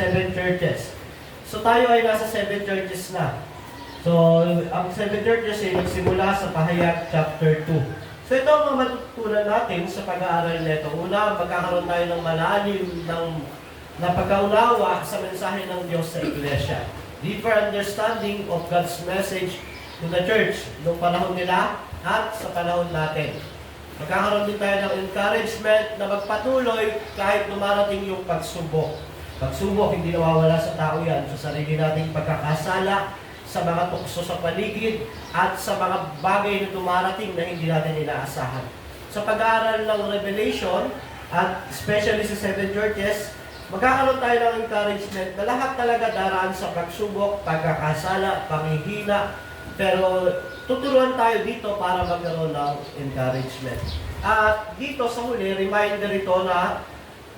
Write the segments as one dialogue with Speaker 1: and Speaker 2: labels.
Speaker 1: seven churches. So tayo ay nasa seven churches na. So, ang seven churches ay nagsimula sa Pahayag chapter 2. So ito ang mga matutunan natin sa pag-aaral nito. Una, magkakaroon tayo ng malalim na pagkaunawa sa mensahe ng Diyos sa Iglesia. Deeper understanding of God's message to the church noong panahon nila at sa panahon natin. Magkakaroon din tayo ng encouragement na magpatuloy kahit dumarating yung pagsubok. Pagsubok, hindi nawawala sa tao yan. Sa sarili nating pagkakasala, sa mga tukso sa paligid, at sa mga bagay na dumarating na hindi natin inaasahan. Sa pag-aaral ng Revelation, at especially sa seven churches, magkakaroon tayo ng encouragement na lahat talaga daraan sa pagsubok, pagkakasala, panghihina, pero tuturuan tayo dito para magkaroon ng encouragement. At dito sa huli, reminder ito na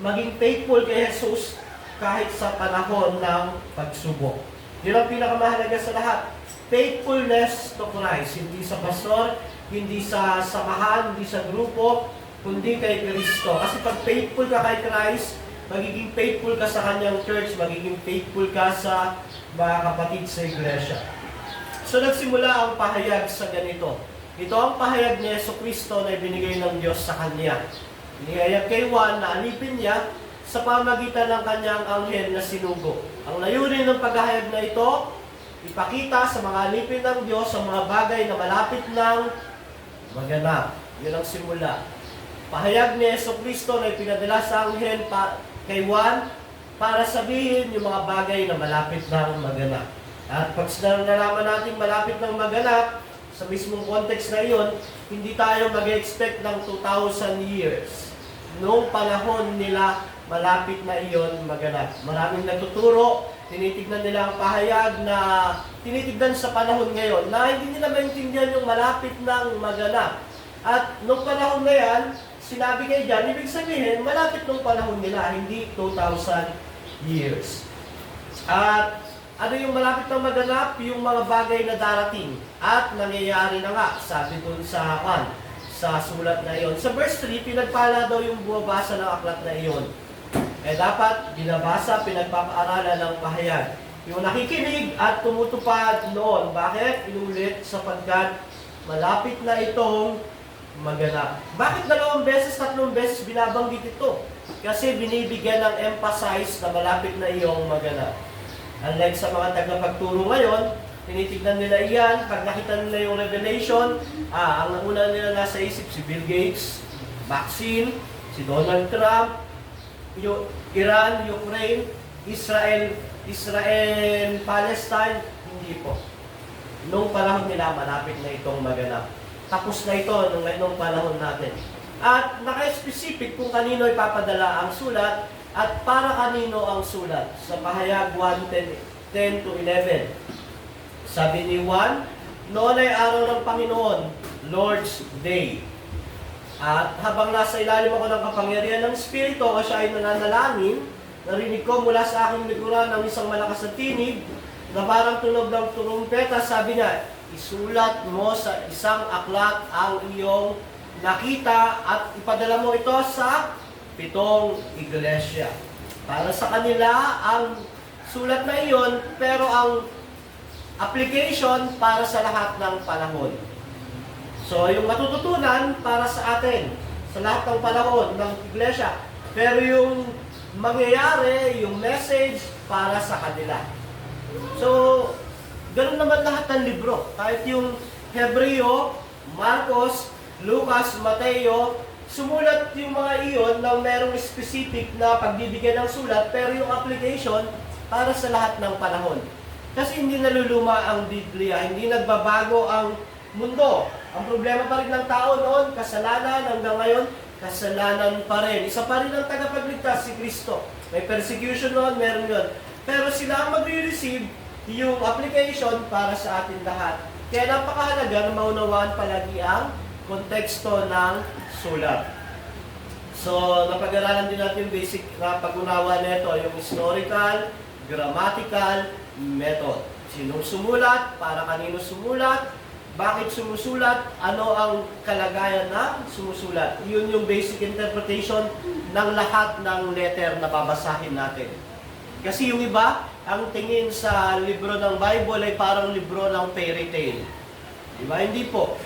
Speaker 1: maging faithful kay Jesus kahit sa panahon ng pagsubok. Yun ang pinakamahalaga sa lahat. Faithfulness to Christ. Hindi sa pastor, hindi sa samahan, hindi sa grupo, kundi kay Kristo. Kasi pag faithful ka kay Christ, magiging faithful ka sa kanyang church, magiging faithful ka sa mga kapatid sa iglesia. So nagsimula ang pahayag sa ganito. Ito ang pahayag ni Jesucristo na ibinigay ng Diyos sa kanya. Inihayag kay Juan na alipin niya sa pamagitan ng kanyang anghel na sinugo. Ang layunin ng paghahayag na ito, ipakita sa mga alipin ng Diyos ang mga bagay na malapit ng maganap. Yun ang simula. Pahayag ni Jesucristo na ipinadala sa anghel kay Juan para sabihin yung mga bagay na malapit ng maganap. At pag nalaman natin malapit ng maganap, sa mismong context na iyon, hindi tayo mag-expect ng 2,000 years. Noong panahon nila, malapit na iyon maganap. Maraming nagtuturo, tinitignan nila ang pahayag na tinitignan sa panahon ngayon na hindi nila maintindihan yung malapit ng maganap. At noong panahon na yan, sinabi kayo dyan, ibig sabihin, malapit ng panahon nila, hindi 2,000 years. At ano yung malapit ng maganap? Yung mga bagay na darating at nangyayari na nga, sabi dun sa sulat na iyon. Sa verse 3, pinagpala daw yung bumabasa ng aklat na iyon. Dapat binabasa, pinagpapaaralan ng pahayag. Yung nakikinig at tumutupad noon. Bakit? Inulit sapagkat malapit na itong maganap. Bakit 2 beses, 3 beses binabanggit ito? Kasi binibigyan ng emphasize na malapit na iyong maganap. Unlike sa mga tagapagturo ngayon, tinitignan nila iyan, pag nakita nila yung Revelation, ang una nila nasa isip, si Bill Gates, vaccine, si Donald Trump, Iran, Ukraine, Israel, Palestine, hindi po. Noong panahon nila, malapit na itong maganap. Tapos na ito nung panahon natin. At naka-specific kung kanino ipapadala ang sulat, at para kanino ang sulat? Sa Pahayag 1:10 to 11. Sabi ni Juan, noon ay araw ng Panginoon, Lord's Day. At habang nasa ilalim ako ng kapangyarihan ng Espiritu, o siya ay nananalangin, narinig ko mula sa aking likuran ng isang malakas na tinig, na parang tunog ng turumpeta, sabi niya, isulat mo sa isang aklat ang iyong nakita at ipadala mo ito sa 7 iglesia. Para sa kanila, ang sulat na iyon, pero ang application para sa lahat ng panahon. So, yung matututunan para sa atin, sa lahat ng panahon ng iglesia. Pero yung mangyayari, yung message, para sa kanila. So, ganun naman lahat ng libro. Kahit yung Hebreo, Marcos, Lucas, Mateo, sumulat yung mga iyon na merong specific na pagbibigyan ng sulat, pero yung application para sa lahat ng panahon. Kasi hindi naluluma ang Biblia, hindi nagbabago ang mundo. Ang problema pa rin ng tao noon, kasalanan, hanggang ngayon, kasalanan pa rin. Isa pa rin ang tagapagligtas, si Kristo. May persecution noon, meron yun. Pero sila ang magre-receive yung application para sa atin lahat. Kaya napakahalaga na maunawaan palagi ang konteksto ng sulat. So, napag-aralan din natin yung basic na pag-unawa nito, yung historical, grammatical method. Sinong sumulat, para kanino sumulat, bakit sumusulat, ano ang kalagayan na sumusulat. Yun yung basic interpretation ng lahat ng letter na babasahin natin. Kasi yung iba, ang tingin sa libro ng Bible ay parang libro ng fairy tale. Diba? Hindi po.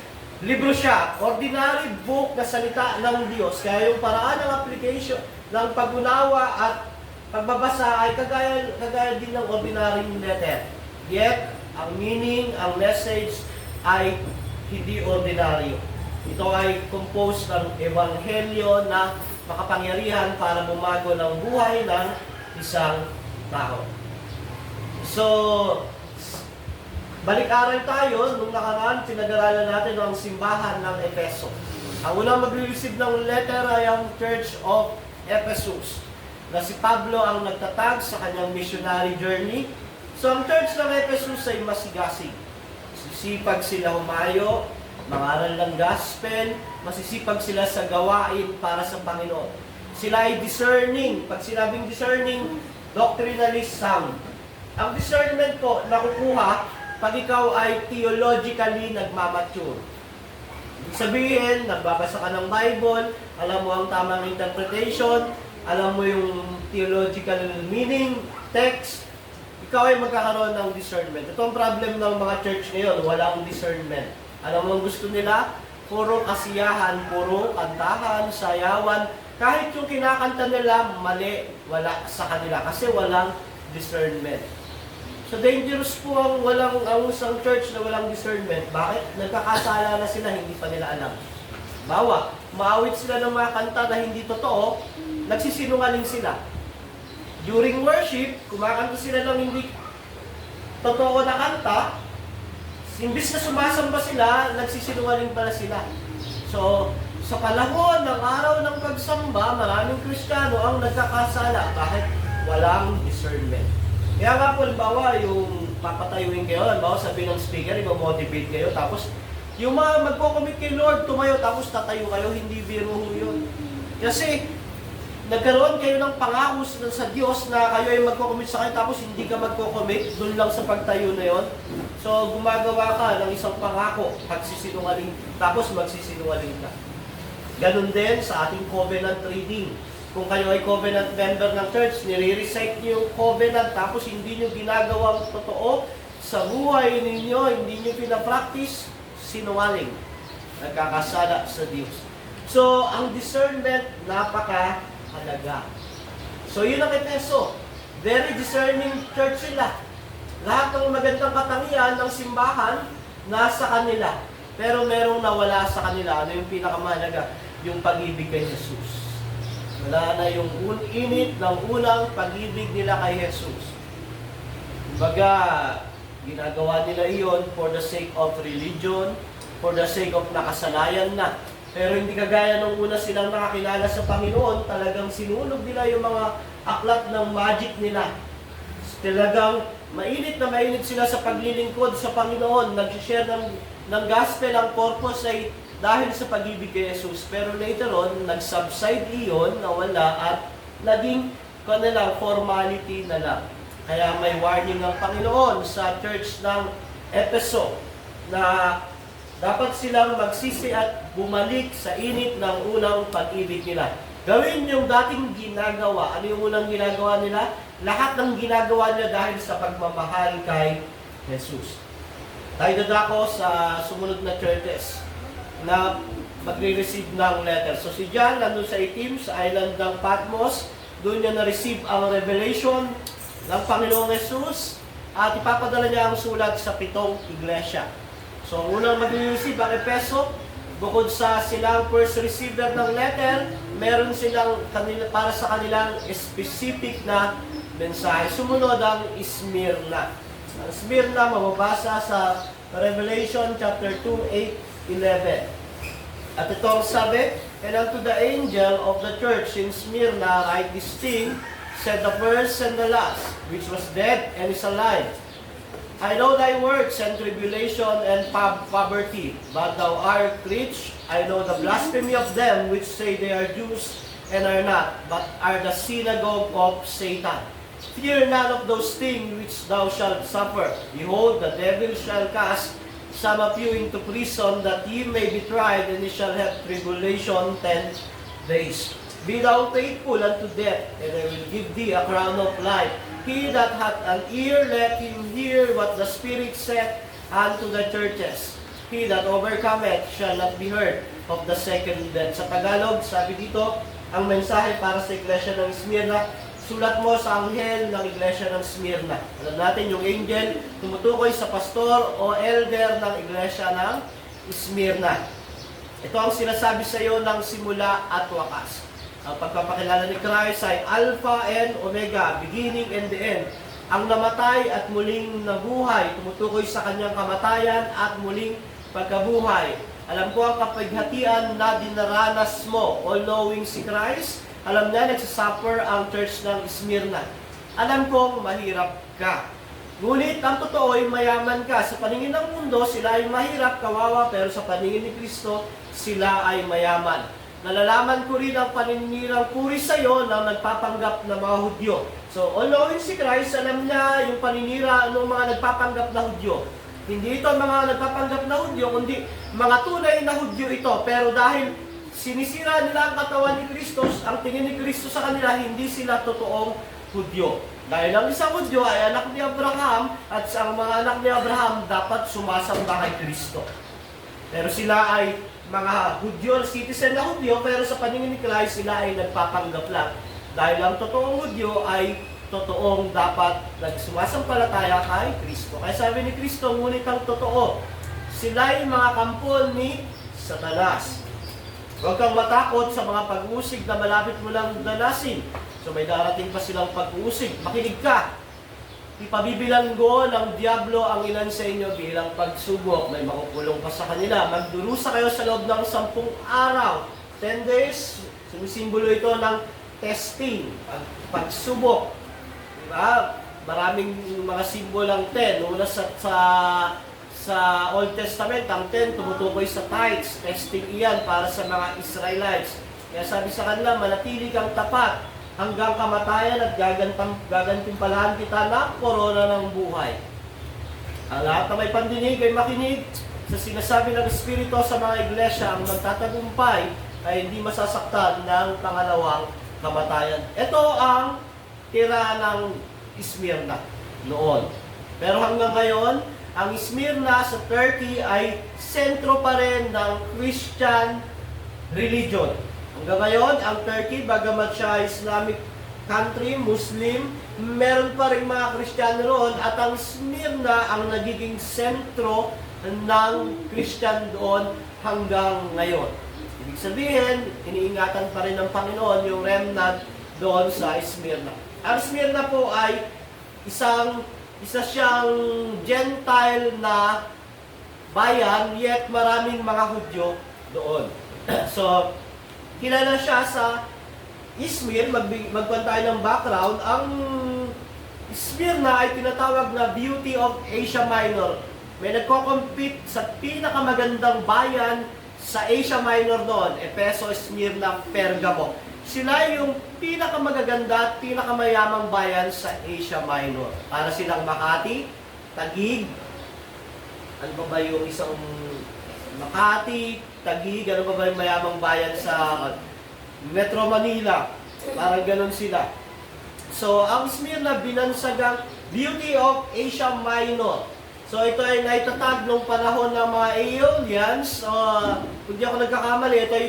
Speaker 1: Libro siya, ordinary book na salita ng Diyos. Kaya yung paraan ng application, ng pag-unawa at pagbabasa ay kagaya din ng ordinary letter. Yet, ang meaning, ang message ay hindi ordinaryo. Ito ay composed ng ebanghelyo na makapangyarihan para bumago ng buhay ng isang tao. So, balik-aral tayo. Nung nakaraan, pinag-aralan natin ang simbahan ng Efeso. Ang unang mag-receive ng letter ay ang Church of Ephesus, na si Pablo ang nagtatag sa kanyang missionary journey. So, ang Church ng Ephesus ay masigasig. Masisipag sila humayo, mangaral ng gospel, masisipag sila sa gawain para sa Panginoon. Sila ay discerning. Pag sinabing discerning, doctrinally sound. Ang discernment po nakukuha pag ikaw ay theologically nagmamature. Ibig sabihin, nagbabasa ka ng Bible, alam mo ang tamang interpretation, alam mo yung theological meaning, text, ikaw ay magkakaroon ng discernment. Ito ang problem ng mga church ngayon, walang discernment. Alam mo ang gusto nila? Puro kasiyahan, puro kantahan, sayawan. Kahit yung kinakanta nila, mali, wala sa kanila kasi walang discernment. So dangerous po ang isang church na walang discernment. Bakit? Nagkakasala na sila, hindi pa nila alam. Bawa, maawit sila ng mga kanta na hindi totoo, nagsisinungaling sila. During worship, kumakanta sila ng hindi totoo na kanta, imbis na sumasamba sila, nagsisinungaling pala sila. So, sa panahon ng araw ng pagsamba, maraming Kristiyano ang nagkakasala. Bakit? Walang discernment. Kaya nga po, halimbawa, yung papatayuin kayo, halimbawa sabi ng speaker, i-motivate kayo, tapos yung mga magko-commit kay Lord, tumayo, tapos tatayo kayo, hindi biro yun. Kasi, nagkaroon kayo ng pangako sa Diyos na kayo ay magko-commit sa kayo, tapos hindi ka magko-commit, doon lang sa pagtayo na yon. So, gumagawa ka ng isang pangako, pagsisinungaling, tapos magsisinungaling ka. Ganon din sa ating covenant reading. Kung kayo ay covenant member ng church, nire-recite niyo yung covenant, tapos hindi niyo ginagawang totoo sa buhay ninyo, hindi niyo pinapractice, sinungaling. Nagkakasala sa Diyos. So, ang discernment, napaka-halaga. So, yun ang Efeso. Very discerning church sila. Lahat ng magandang katangian ng simbahan, nasa kanila. Pero merong nawala sa kanila. Ano yung pinakamahalaga? Yung pag-ibig kay Jesus. Wala na yung init ng unang pag-ibig nila kay Jesus. Kumbaga, ginagawa nila iyon for the sake of religion, for the sake of nakasanayan na. Pero hindi kagaya nung una silang nakakilala sa Panginoon, talagang sinunog nila yung mga aklat ng magic nila. Talagang mainit na mainit sila sa paglilingkod sa Panginoon, nag-share ng gospel. Ang purpose ay dahil sa pag-ibig kay Jesus. Pero later on, nag-subside iyon, nawala at naging kanilang formality na lang. Kaya may warning ng Panginoon sa church ng Efeso na dapat silang magsisi at bumalik sa init ng unang pag-ibig nila. Gawin yung dating ginagawa. Ano yung unang ginagawa nila? Lahat ng ginagawa nila dahil sa pagmamahal kay Jesus. Tayo dadako sa sumunod na churches na magre-receive ng letter. So si John, nandun sa itim, sa island ng Patmos, doon niya na-receive ang revelation ng Panginoong Jesus at ipapadala niya ang sulat sa 7 iglesia. So unang magre-receive ang Efeso, bukod sa silang first receiver ng letter, meron silang para sa kanilang specific na mensahe. Sumunod ang Smyrna. Ang Smyrna mababasa sa Revelation chapter 2, 8-11. At ito ang sabi, "And unto the angel of the church in Smyrna write this thing, said the first and the last, which was dead and is alive. I know thy works and tribulation and poverty, but thou art rich. I know the blasphemy of them which say they are Jews and are not, but are the synagogue of Satan. Fear none of those things which thou shalt suffer. Behold, the devil shall cast some of you into prison, that ye may be tried, and ye shall have tribulation 10 days. Be thou faithful unto death, and I will give thee a crown of life. He that hath an ear, let him hear what the Spirit saith unto the churches. He that overcometh shall not be heard of the second death. Sa Tagalog, sabi dito, ang mensahe para sa iglesia ng Smyrna, sulat mo sa anghel ng iglesia ng Smyrna. Alam natin, yung angel tumutukoy sa pastor o elder ng iglesia ng Smyrna. Ito ang sinasabi sa iyo ng simula at wakas. Ang pagpapakilala ni Christ ay Alpha and Omega, beginning and the end. Ang namatay at muling nabuhay, tumutukoy sa kanyang kamatayan at muling pagkabuhay. Alam ko ang kapighatian na dinaranas mo, all-knowing si Christ. Alam niya, nagsasuffer ang church ng Smyrna. Alam kong mahirap ka. Ngunit ang totoo ay mayaman ka. Sa paningin ng mundo, sila ay mahirap, kawawa, pero sa paningin ni Kristo, sila ay mayaman. Nalalaman ko rin ang paninirang puri sa iyo ng nagpapanggap na mga Hudyo. So, all-knowing si Christ, alam niya yung paninira ng mga nagpapanggap na Hudyo. Hindi ito mga nagpapanggap na Hudyo, kundi mga tunay na Hudyo ito. Pero dahil sinisira nila ang katawan ni Kristo, ang tingin ni Kristo sa kanila, hindi sila totoong Hudyo. Dahil ang isang Hudyo ay anak ni Abraham, at ang mga anak ni Abraham dapat sumasamba kay Kristo. Pero sila ay mga Hudyo, citizen na Hudyo, pero sa paningin ni Christ, sila ay nagpapanggap lang. Dahil ang totoong Hudyo ay totoong dapat nagsumasampalataya kay Kristo. Kaya sabi ni Kristo, ngunit ang totoo, sila ay mga kampon ni Satanas. Huwag kang matakot sa mga pag-uusig na malapit mo lang danasin. So may darating pa silang pag-uusig. Makinig ka. Ipabibilanggo ng Diablo ang ilan sa inyo bilang pagsubok. May makukulong pa sa kanila. Magdurusa kayo sa loob ng 10 araw. 10 days, sumisimbolo ito ng testing, pagsubok. Diba? Maraming mga simbolo ang 10. Una sa Old Testament, ang 10 tumutukoy sa tithes. Testing iyan para sa mga Israelites. Kaya sabi sa kanila, manatili kang tapat hanggang kamatayan at gagantimpalahan kita ng korona ng buhay. Ang lahat na may pandinig ay makinig sa sinasabi ng Espiritu sa mga iglesia. Ang magtatagumpay ay hindi masasaktan ng pangalawang kamatayan. Ito ang tira ng Smyrna noon. Pero hanggang ngayon, ang Smyrna sa Turkey ay sentro pa rin ng Christian religion. Hanggang ngayon, ang Turkey, bagamat siya Islamic country, Muslim, meron pa rin mga Kristiyano roon, at ang Smyrna ang nagiging sentro ng Christian doon hanggang ngayon. Ibig sabihin, iniingatan pa rin ng Panginoon yung remnant doon sa Smyrna. Ang Smyrna po ay isa siyang Gentile na bayan, yet maraming mga Hudyo doon. So, kilala siya sa Izmir. Magkuhan tayo ng background. Ang Smyrna ay tinatawag na Beauty of Asia Minor. May nagko-compete sa pinakamagandang bayan sa Asia Minor doon, Efeso, Smyrna, Pergamo. Sila yung pinakamagaganda at pinakamayamang bayan sa Asia Minor. Para silang Makati, Taguig, ano ba yung isang Makati, Taguig, ano ba yung mayamang bayan sa Metro Manila? Parang ganun sila. So, ang Smyrna, binansagang Beauty of Asia Minor. So, ito ay naitatag nung panahon ng mga Aeolians. Kung di ako nagkakamali, ito ay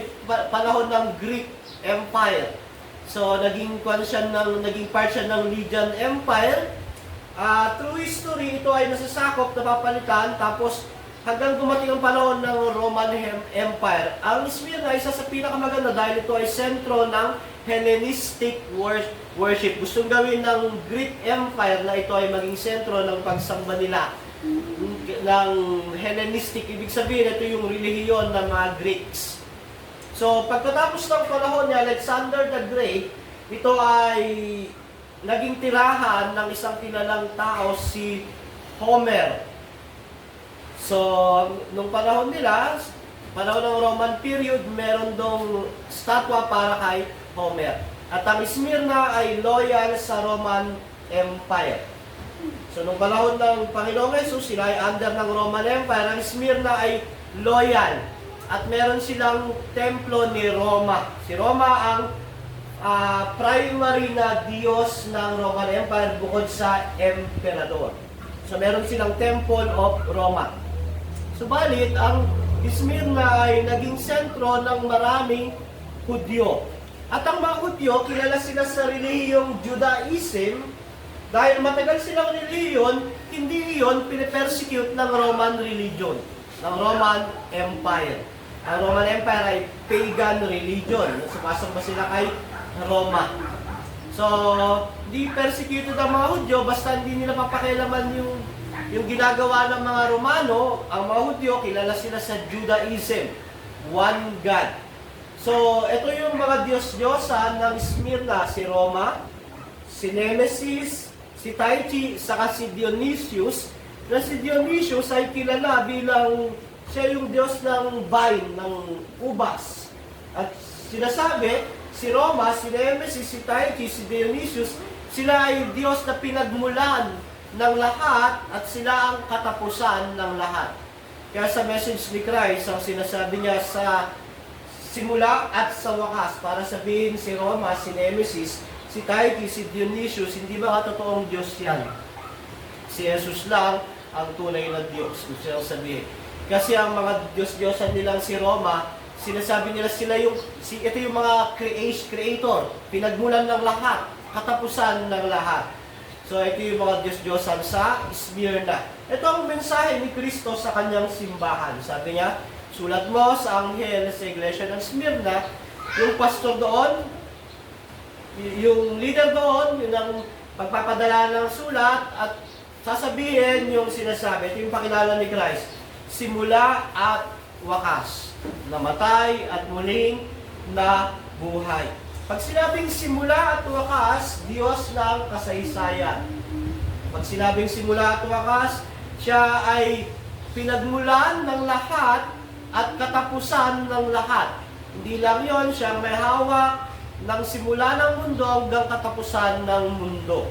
Speaker 1: panahon ng Greek Empire. So, naging part siya ng Lydian Empire. Through history, ito ay nasasakop, napapalitan, tapos hanggang dumating ang panahon ng Roman Empire. Ang Smyrna ay isa sa pinakamaganda dahil ito ay sentro ng Hellenistic worship. Gustong gawin ng Greek Empire na ito ay maging sentro ng pagsamba nila ng Hellenistic. Ibig sabihin, ito yung relihiyon ng mga Greeks. So, pagkatapos ng panahon ni Alexander the Great, ito ay naging tirahan ng isang kilalang tao, si Homer. So, nung panahon nila, panahon ng Roman period, meron dong statwa para kay Homer. At ang Smyrna ay loyal sa Roman Empire. So, nung panahon ng Panginoong Jesus, sila ay under ng Roman Empire. Ang Smyrna ay loyal. At meron silang templo ni Roma. Si Roma ang primary na Diyos ng Roman Empire bukod sa emperador. So meron silang Temple of Roma. Subalit, ang Smyrna ay naging sentro ng maraming Hudyo. At ang mga Hudyo, kilala sila sa relihiyong Judaism. Dahil matagal silang reliyon, hindi iyon pinipersecute ng Roman religion, ng Roman Empire. Ang Roman Empire ay pagan religion. Sumasamba sila kay Roma. So, di persecuted ang mga Hudyo, basta hindi nila papakialaman yung ginagawa ng mga Romano. Ang mga Hudyo, kilala sila sa Judaism. One God. So, ito yung mga Diyos-Diyosan ng Smyrna, si Roma, si Nemesis, si Tyche, saka si Dionysius. Na si Dionysius ay kilala bilang siya yung Diyos ng vine, ng ubas. At sinasabi, si Roma, si Nemesis, si Tyche, si Dionysius, sila ay Diyos na pinagmulan ng lahat at sila ang katapusan ng lahat. Kaya sa message ni Christ, ang sinasabi niya sa simula at sa wakas, para sabihin si Roma, si Nemesis, si Tyche, si Dionysius, hindi mga totoong Diyos yan. Si Jesus lang ang tunay na Diyos, kung siya sabihin. Kasi ang mga Diyos-Diyosan nilang si Roma, sinasabi nila sila ito yung mga creator, pinagmulan ng lahat, katapusan ng lahat. So ito yung mga Diyos-Diyosan sa Smyrna. Ito ang mensahe ni Kristo sa kanyang simbahan. Sabi niya, sulat mo sa anghel sa iglesia ng Smyrna, yung pastor doon, yung leader doon, yun ang pagpapadala ng sulat at sasabihin yung sinasabi. Ito yung pakilala ni Christ. Simula at wakas. Namatay at muling nabuhay. Pag sinabing simula at wakas, Diyos ng kasaysayan. Pag sinabing simula at wakas, siya ay pinagmulan ng lahat at katapusan ng lahat. Hindi lang yon, siyang may hawak ng simula ng mundo hanggang katapusan ng mundo.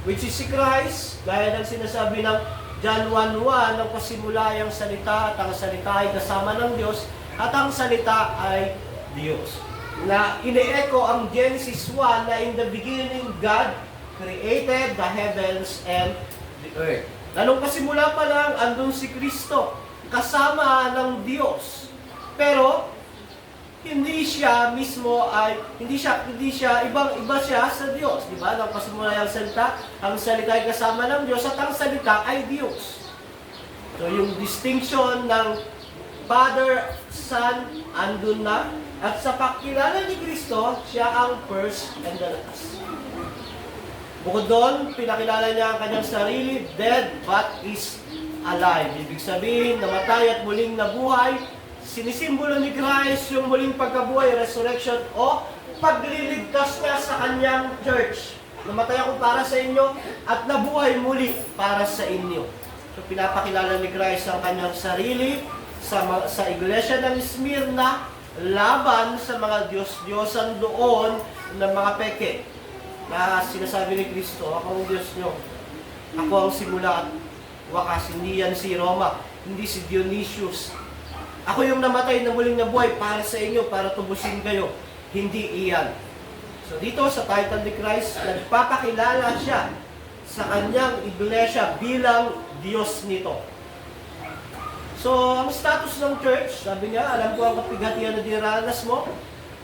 Speaker 1: Which is si Christ, gaya ng sinasabi ng John 1:1, ang pasimula ay ang salita at ang salita ay kasama ng Diyos at ang salita ay Diyos. Na ine-echo ang Genesis 1 na in the beginning God created the heavens and the earth. Nung pasimula pa lang, andun si Kristo, kasama ng Diyos. Pero hindi siya mismo ay hindi siya iba siya sa Diyos, di ba? Nang pasimula ang salita ay kasama ng Diyos at ang salita ay Diyos. So yung distinction ng Father, Son, andun na, at sa pagkilala ni Kristo, siya ang first and the last. Bukod doon, pinakilala niya ang kanyang sarili, dead but is alive. Ibig sabihin, namatay at muling nabuhay. Sinisimbolo ni Christ yung muling pagkabuhay, resurrection, o pagliligtas niya sa kanyang church. Namatay ako para sa inyo at nabuhay muli para sa inyo. So pinapakilala ni Christ ang kanyang sarili sa iglesia ng Smyrna laban sa mga Diyos-Diyosan doon ng mga peke. Na sinasabi ni Kristo, ako ang Diyos nyo. Ako ang simula at wakas. Hindi yan si Roma, hindi si Dionysius. Ako yung namatay na muling nabuhay para sa inyo, para tubusin kayo. Hindi iyan. So dito sa title ni Christ, nagpapakilala siya sa kanyang iglesia bilang Diyos nito. So, ang status ng church, sabi niya, alam ko ang kapighatian na diranas mo.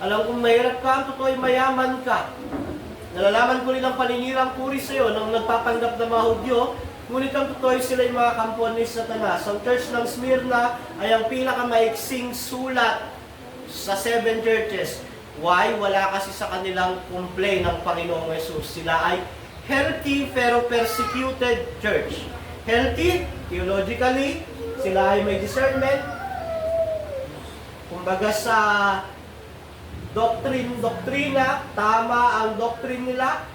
Speaker 1: Alam kong mahirap ka, ang totoo ay mayaman ka. Nalalaman ko rin ang paninirang puri sa iyo nang nagpapanggap ng mga Hudyo, ngunit ang totoo ay sila yung mga kampuan ni Satanas. Ang church ng Smyrna ay ang pinakamaiksing sulat sa 7 churches. Why? Wala kasi sa kanilang complaint ng Panginoong Yesus. Sila ay healthy pero persecuted church. Healthy, theologically, sila ay may discernment. Kumbaga sa doktrina, tama ang doctrine nila.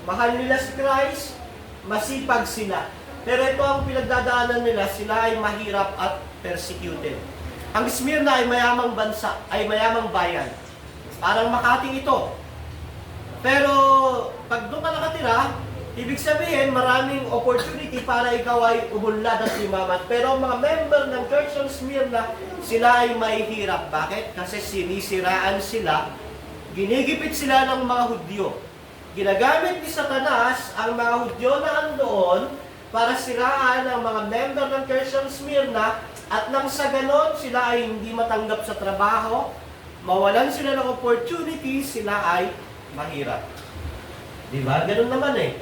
Speaker 1: Mahal nila si Christ, masipag sila. Pero ito ang pinagdadaanan nila, sila ay mahirap at persecuted. Ang Smyrna ay mayamang bansa, ay mayamang bayan. Parang Makati ito. Pero pag doon ka nakatira, ibig sabihin, maraming opportunity para ikaw ay umunlad at yumaman. Pero ang mga member ng Church of Smyrna, sila ay mahihirap. Bakit? Kasi sinisiraan sila Ginigipit sila ng mga Hudyo. Ginagamit ni Satanas ang mga Hudyo na andoon para siraan ang mga member ng Church ng Smyrna at nang sa ganon sila ay hindi matanggap sa trabaho, mawalan sila ng opportunity, sila ay mahirap. Diba? Ganun naman eh.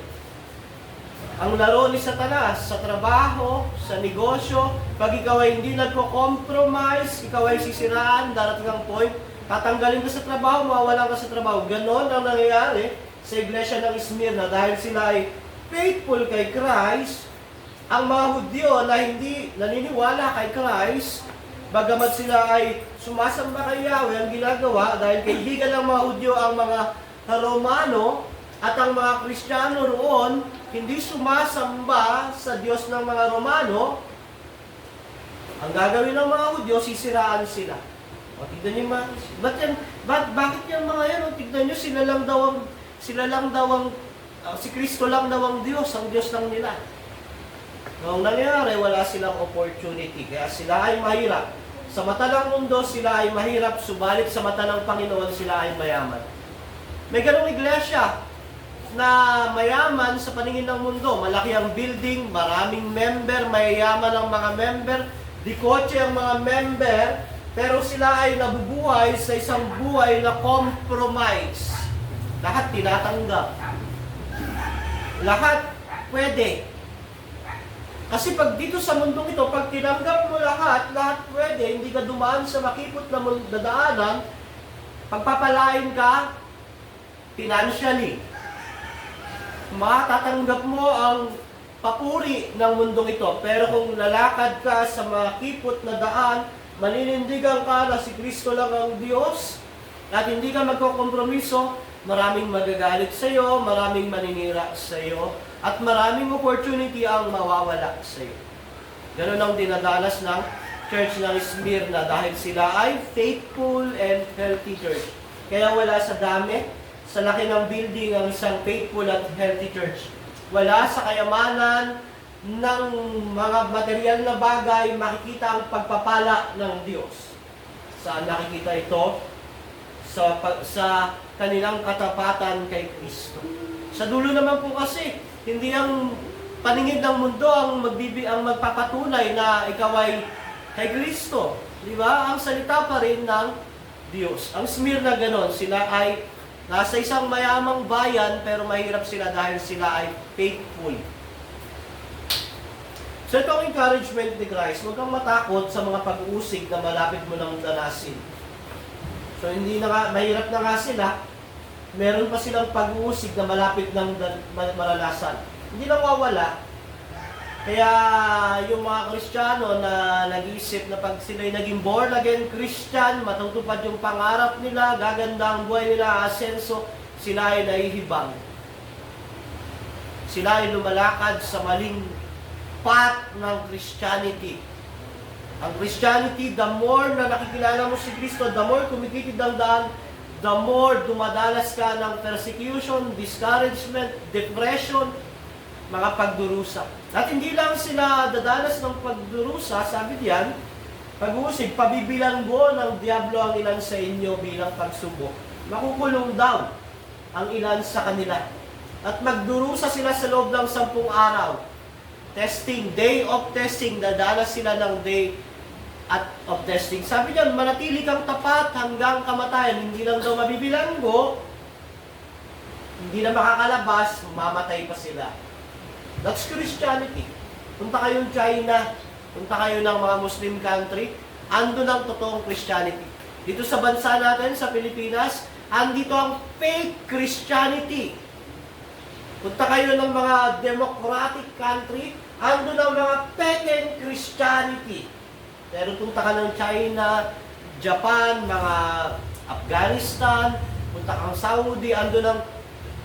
Speaker 1: Ang laro ni Satanas sa trabaho, sa negosyo, pag ikaw ay hindi nagko-compromise, ikaw ay sisiraan, darating ang point, tatanggalin ka sa trabaho, mawawalan ka sa trabaho. Ganon ang nangyayari sa iglesia ng Smyrna dahil sila ay faithful kay Christ. Ang mga Hudyo na hindi naniniwala kay Christ, bagamat sila ay sumasamba kay Yahweh, ang ginagawa, dahil kaibigan ng mga Hudyo ang mga Romano, at ang mga Kristiyano roon, hindi sumasamba sa Diyos ng mga Romano, ang gagawin ng mga Hudyo, sisiraan sila. O, tignan niyo bakit yan mga yan? O, tignan niyo, sila lang daw ang, si Kristo lang daw ang Diyos lang nila. Noong nangyari, wala silang opportunity, kaya sila ay mahirap. Sa mata ng mundo, sila ay mahirap, subalit sa mata ng Panginoon, sila ay mayaman. May ganong iglesia na mayaman sa paningin ng mundo. Malaki ang building, maraming member, mayayaman ang mga member, di kotse ang mga member, pero sila ay nabubuhay sa isang buhay na compromise. Lahat tinatanggap. Lahat pwede. Kasi pag dito sa mundong ito, pag tinanggap mo lahat pwede, hindi ka dumaan sa makipot na dadaanan, pagpapalain ka financially. Matatanggap mo ang papuri ng mundong ito. Pero kung lalakad ka sa makipot na daan, maninindigan ka na si Kristo lang ang Diyos, at hindi ka magkokompromiso, maraming magagalit sa iyo, maraming maninira sa iyo, at maraming opportunity ang mawawala sa iyo. Ganun ang dinadanas ng Church ng Smyrna dahil sila ay faithful and healthy church. Kaya wala sa dami, sa laki ng building ang isang faithful at healthy church. Wala sa kayamanan ng mga material na bagay makikita ang pagpapala ng Diyos. Saan nakikita ito? Sa kanilang katapatan kay Kristo. Sa dulo naman po kasi, hindi ang paningin ng mundo ang magpapatunay na ikaw ay kay Kristo. Di ba? Ang salita pa rin ng Diyos. Ang Smyrna ganon, sila ay nasa isang mayamang bayan pero mahirap sila dahil sila ay faithful. So ito ang encouragement ni Christ. Huwag kang matakot sa mga pag-uusig na malapit mo nang danasin. So hindi na nga, mahirap na nga sila, meron pa silang pag-uusig na malapit ng maranasan. Hindi lang mawala. Kaya yung mga Kristiyano na nag-iisip na pag sila'y naging born again Christian, matutupad yung pangarap nila, gaganda ang buhay nila, asenso, sila ay nahihibang. Sila ay lumalakad sa maling path ng Christianity. Ang Christianity, the more na nakikilala mo si Kristo, the more kumikitid ang daan, the more dumadalas ka ng persecution, discouragement, depression, mga pagdurusa. At hindi lang sila dadalas ng pagdurusa, sabi diyan, pag-uusig, pabibilanggo ng Diablo ang ilan sa inyo bilang pagsubok. Makukulong daw ang ilan sa kanila. At magdurusa sila sa loob ng 10 araw. Testing, day of testing, dadalas sila ng day of testing. Sabi niyan, manatili kang tapat hanggang kamatayan. Hindi lang daw mabibilanggo, hindi na makakalabas, mamatay pa sila. That's Christianity. Punta kayong China, punta kayo ng mga Muslim country, andun ang totoong Christianity. Dito sa bansa natin, sa Pilipinas, andito ang fake Christianity. Punta kayo ng mga democratic country, andun ang mga pagan Christianity. Pero punta ka ng China, Japan, mga Afghanistan, punta kang Saudi, andun ang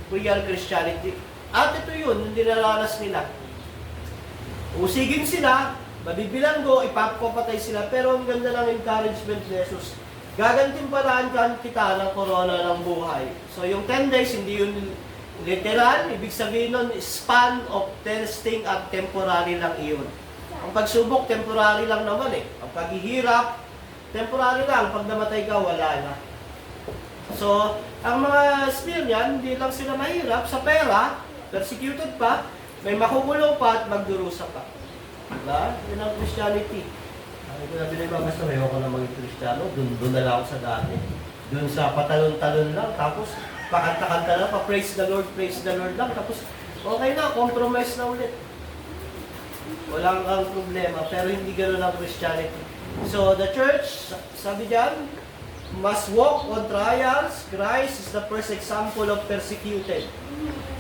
Speaker 1: real Christianity. At ito yun, yung dinaranas nila. Usigin sila, mabibilanggo, ipapapatay sila, pero ang ganda ng encouragement ni Jesus. Gagantimpalaan kita ng corona ng buhay. So yung 10 days, hindi yun literal, ibig sabihin nun, span of testing at temporary lang iyon. Ang pagsubok, temporary lang naman eh. Ang paghihirap, temporary lang. Pag namatay ka, wala na. So, ang mga Smyrnian, hindi lang sila mahirap sa pera, persecuted pa, may makukulong pa at magdurusa pa. Diba? Yun ang Christianity. Ang sinabi na yung mga pastor, ayoko na maging Kristiyano, doon na lang ako sa dati. Doon sa patalon-talon lang, tapos pakanta-kanta lang, pa-praise the Lord lang, tapos okay na, compromise na ulit. Walang ang problema, pero hindi gano'n ang Christianity. So, the church, sabi diyan, must walk on trials. Christ is the first example of persecuted.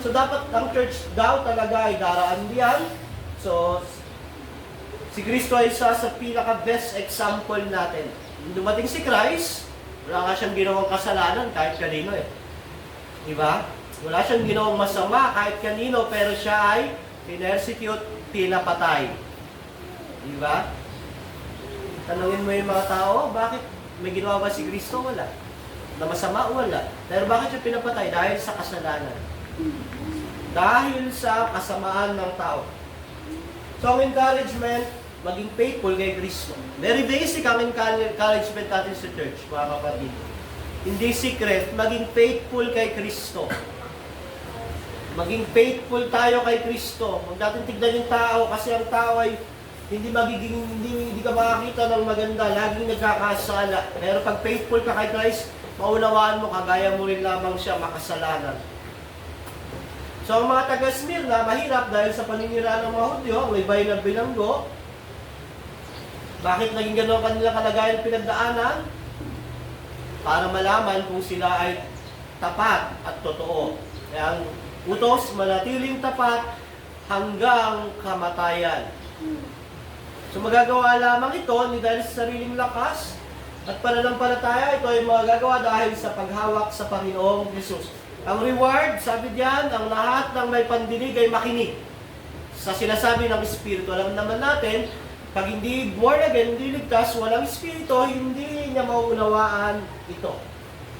Speaker 1: So, dapat ang church daw talaga ay daraan diyan. So, si Kristo ay isa sa pinaka-best example natin. Dumating si Christ, wala nga siyang ginawang kasalanan kahit kanino eh. Diba? Wala siyang ginawang masama kahit kanino, pero siya ay pinersecute, pinapatay. Diba? Tanungin mo yung mga tao, bakit may ginawa ba si Kristo? Wala. Na masama? Wala. Pero bakit siya pinapatay? Dahil sa kasalanan. Dahil sa kasamaan ng tao. So, ang encouragement, maging faithful kay Kristo. Very basic ang encouragement natin sa church, mga kapatid. Hindi secret, maging faithful kay Kristo. Maging faithful tayo kay Kristo. Huwag natin tignan yung tao kasi ang tao ay hindi ka makakita ng maganda, laging nagkakasala. Pero pag faithful ka kay Christ, maunawaan mo, kagaya mo rin lamang siya makasalanan. So ang mga taga-Smyrna, mahirap dahil sa paninira ng mga Hudyo, may bay na bilanggo. Bakit naging gano'n kanilang kalagayan pinagdaanan? Para malaman kung sila ay tapat at totoo. Kaya ang utos, manatiling tapat hanggang kamatayan. So magagawa lamang ito ni dahil sa sariling lakas at pananampalataya, ito ay magagawa dahil sa paghawak sa Panginoong Jesus. Ang reward, sabi diyan, ang lahat ng may pandinig ay makinig sa sinasabi ng Espiritu. Alam naman natin, pag hindi born again, hindi ligtas, walang Espiritu, hindi niya mauunawaan ito.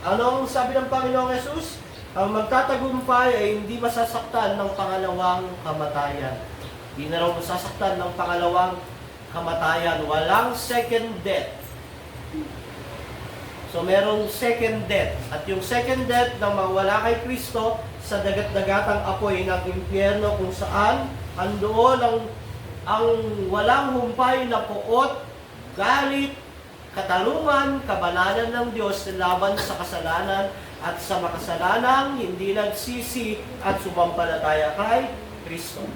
Speaker 1: Anong sabi ng Panginoong Jesus? Ang magtatagumpay ay hindi masasaktan ng pangalawang kamatayan. Hindi na raw masasaktan ng pangalawang kamatayan. Walang second death. So, merong second death. At yung second death na mawala kay Kristo sa dagat-dagatang apoy ng impyerno kung saan andoon ang walang humpay na puot, galit, katarungan, kabanalan ng Diyos laban sa kasalanan at sa makasalanang hindi nagsisi at sumampalataya kay Kristo.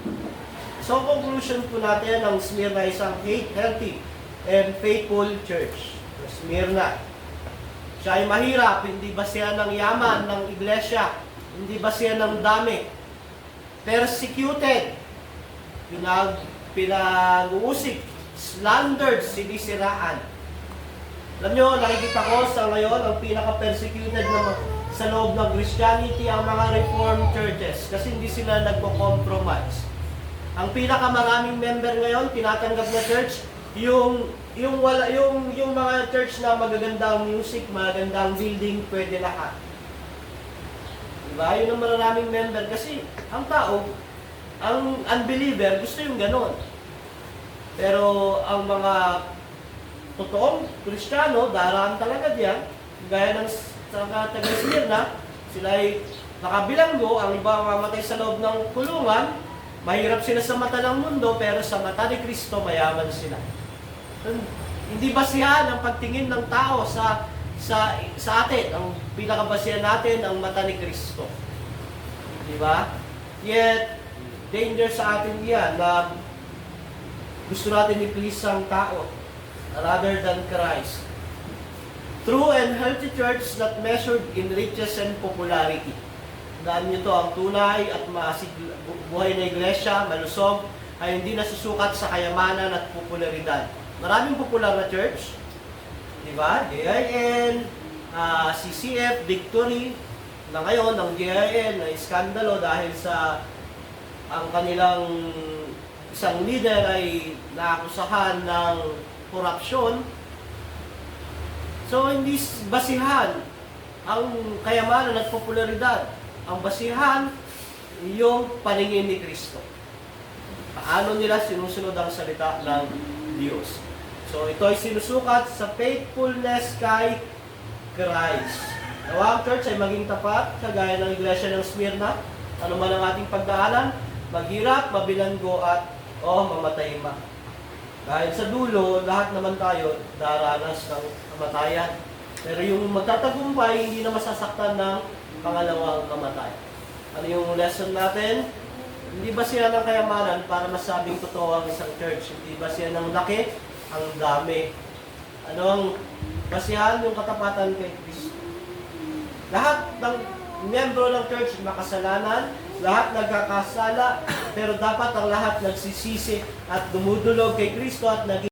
Speaker 1: So, conclusion po natin, ang Smyrna ay isang healthy and faithful church. Smyrna. Siya ay mahirap, hindi basihan ng yaman ng iglesia, hindi basihan ng dami. Persecuted, pinag-uusig, slandered, sinisiraan. Alam nyo, nakikita ko sa ngayon, ang pinaka-persecuted na sa loob ng Christianity, ang mga Reformed churches, kasi hindi sila nagpo-compromise. Ang pinakamaraming member ngayon, tinatanggap na church, yung mga church na magagandang music, magagandang building, pwede lahat. Diba? Yun ang maraming member kasi ang tao, ang unbeliever, gusto yung ganon. Pero ang mga totoong Kristiyano, daraan talaga diyan, gaya ng taga-Smyrna, sila ay nakabilanggo, ang iba mamatay sa loob ng kulungan, mahirap sila sa mata ng mundo, pero sa mata ni Kristo, mayaman sila. Hindi basihan ang pagtingin ng tao sa atin. Ang pinakabasihan natin, ang mata ni Kristo. Diba? Yet, danger sa atin yan na gusto natin i-please ang tao rather than Christ. True and healthy church not measured in riches and popularity. Dahil nyo to, ang tunay at buhay na iglesia, malusog, ay hindi nasusukat sa kayamanan at popularidad. Maraming popular na church, di ba? JIN, CCF, Victory, na ngayon, ang JIN na iskandalo dahil sa ang kanilang isang leader ay naakusahan ng korupsyon. So, hindi basihan ang kayamanan at popularidad. Ang basihan, yung paningin ni Kristo. Paano nila sinusunod ang salita ng Diyos. So, ito ay sinusukat sa faithfulness kay Christ. Nawa ang church ay maging tapat, kagaya ng iglesia ng Smyrna, ano man ang ating pagdaanan, maghirap, mabilanggo at mamatay ma. Dahil sa dulo, lahat naman tayo daranas ng kamatayan. Pero yung magtatagumpay, hindi na masasaktan ng pangalawang kamatayan. Ano yung lesson natin? Hindi ba siya ng kayamanan para masabing totoo ang isang church? Hindi ba siya ng laki? Ang dami. Ano ang basihan? Yung katapatan kay Kristo. Lahat ng miyembro ng church makasalanan, lahat nagkakasala, pero dapat ang lahat nagsisisi at dumudulog kay Kristo at naging